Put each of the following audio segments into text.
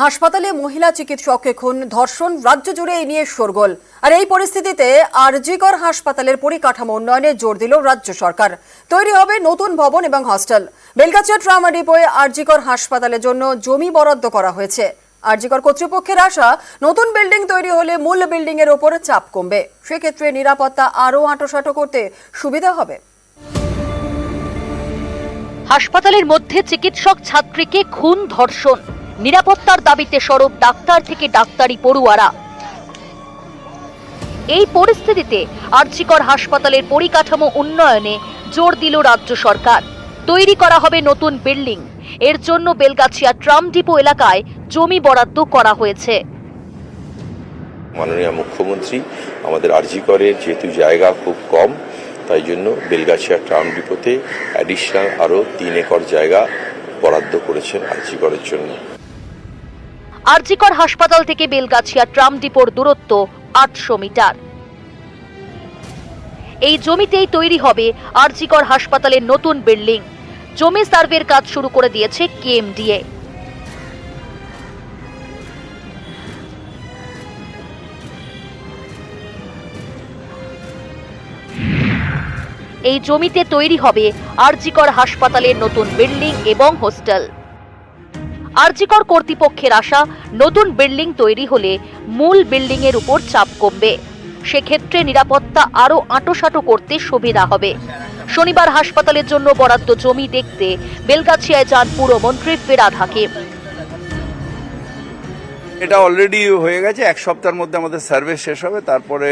হাসপাতালে মহিলা চিকিৎসককে খুন, ধর্ষণ, রাজ্য জুড়ে এই নিয়ে শোরগোল। আর এই পরিস্থিতিতে আরজিকর হাসপাতালের পরিকাঠামো উন্নয়নে জোর দিল রাজ্য সরকার। তৈরি হবে নতুন ভবন এবং হস্টেল। বেলগাছিয়া ট্রমা ডিপোয়ে আরজিকর হাসপাতালের জন্য জমি বরাদ্দ করা হয়েছে। আরজিকর কর্তৃপক্ষের আশা, নতুন বিল্ডিং তৈরি হলে মূল বিল্ডিং এর ওপর চাপ কমবে। সেক্ষেত্রে নিরাপত্তা আরও আঁটোসাঁটো করতে সুবিধা হবে। হাসপাতালের মধ্যে চিকিৎসক ছাত্রীকে খুন, ধর্ষণ, নিরাপত্তার দাবিতে সরব ডাক্তার থেকে ডাক্তারি পড়ুয়ারা। এই পরিস্থিতিতে আরজিকর হাসপাতালের পরিকাঠামো উন্নয়নে জোর দিল রাজ্য সরকার। তৈরি করা হবে নতুন বিল্ডিং। এর জন্য বেলগাছিয়া ট্রাম ডিপো এলাকায় জমি বরাদ্দ করা হয়েছে। মাননীয় মুখ্যমন্ত্রী আমাদের আরজিকরের যেহেতু জায়গা খুব কম, তাই জন্য বেলগাছিয়া ট্রাম ডিপোতে অ্যাডিশনাল আরও 3 একর জায়গা বরাদ্দ করেছেন আরজিকরের জন্য। আরজিকর হাসপাতাল থেকে বেলগাছিয়া ট্রাম ডিপোর দূরত্ব 800 মিটার। এই জমিতেই তৈরি হবে আরজিকর হাসপাতালের নতুন বিল্ডিং। জমি সার্ভের কাজ শুরু করে দিয়েছে কেএমডিএ। এই জমিতে তৈরি হবে আরজিকর হাসপাতালের নতুন বিল্ডিং এবং হোস্টেল। আরজিকর কর্তৃপক্ষের আশা, নতুন বিল্ডিং তৈরি হলে মূল বিল্ডিং এর উপর চাপ কমবে। সেক্ষেত্রে নিরাপত্তা আরও আঁটোসাঁটো করতে সুবিধা হবে। শনিবার হাসপাতালের জন্য বরাদ্দ জমি দেখতে বেলগাছিয়ায় যান পুরমন্ত্রী ফিরহাদ হাকিম। এটা অলরেডি হয়ে গেছে, 1 সপ্তাহের মধ্যে আমাদের সার্ভে শেষ হবে, তারপরে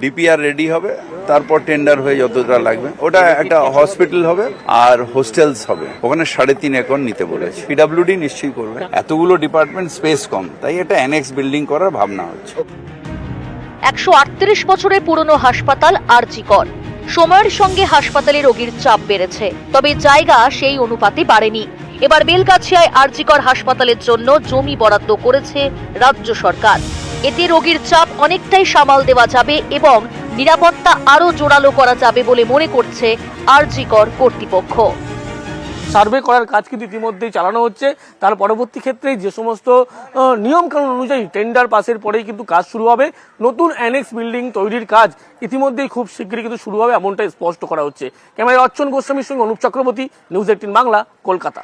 ডিপিআর রেডি হবে, তারপর টেন্ডার হয়ে যতটা লাগবে। ওটা একটা হসপিটাল হবে আর হোস্টেলস হবে। ওখানে 3.5 একর নিতে বলেছে। পিডব্লিউডি নিশ্চয়ই করবে। এতগুলো ডিপার্টমেন্ট, স্পেস কম, তাই এটা অ্যানেক্স বিল্ডিং করার ভাবনা হচ্ছে। 138 বছরের পুরনো হাসপাতাল আরজিকর। সময়ের সঙ্গে হাসপাতালে রোগীর চাপ বেড়েছে, তবে জায়গা সেই অনুপাতে বাড়েনি। এবার বেলগাছিয়ায় আরজিকর হাসপাতালের জন্য জমি বরাদ্দ করেছে রাজ্য সরকার। এতে রোগীর চাপ অনেকটাই সামাল দেওয়া যাবে এবং নিরাপত্তা আরও জোরালো করা যাবে বলে মনে করছে আরজিকর কর্তৃপক্ষ। সার্ভে করার কাজ কিন্তু ইতিমধ্যেই চালানো হচ্ছে। তার পরবর্তী ক্ষেত্রে যে সমস্ত নিয়মকানুন অনুযায়ী টেন্ডার পাসের পরেই কিন্তু কাজ শুরু হবে। নতুন অ্যানেক্স বিল্ডিং তৈরির কাজ ইতিমধ্যেই খুব শীঘ্রই কিন্তু শুরু হবে, এমনটাই স্পষ্ট করা হচ্ছে। ক্যামেরায় অর্চন গোস্বামীর সঙ্গে অনুপ চক্রবর্তী, নিউজ 18 বাংলা, কলকাতা।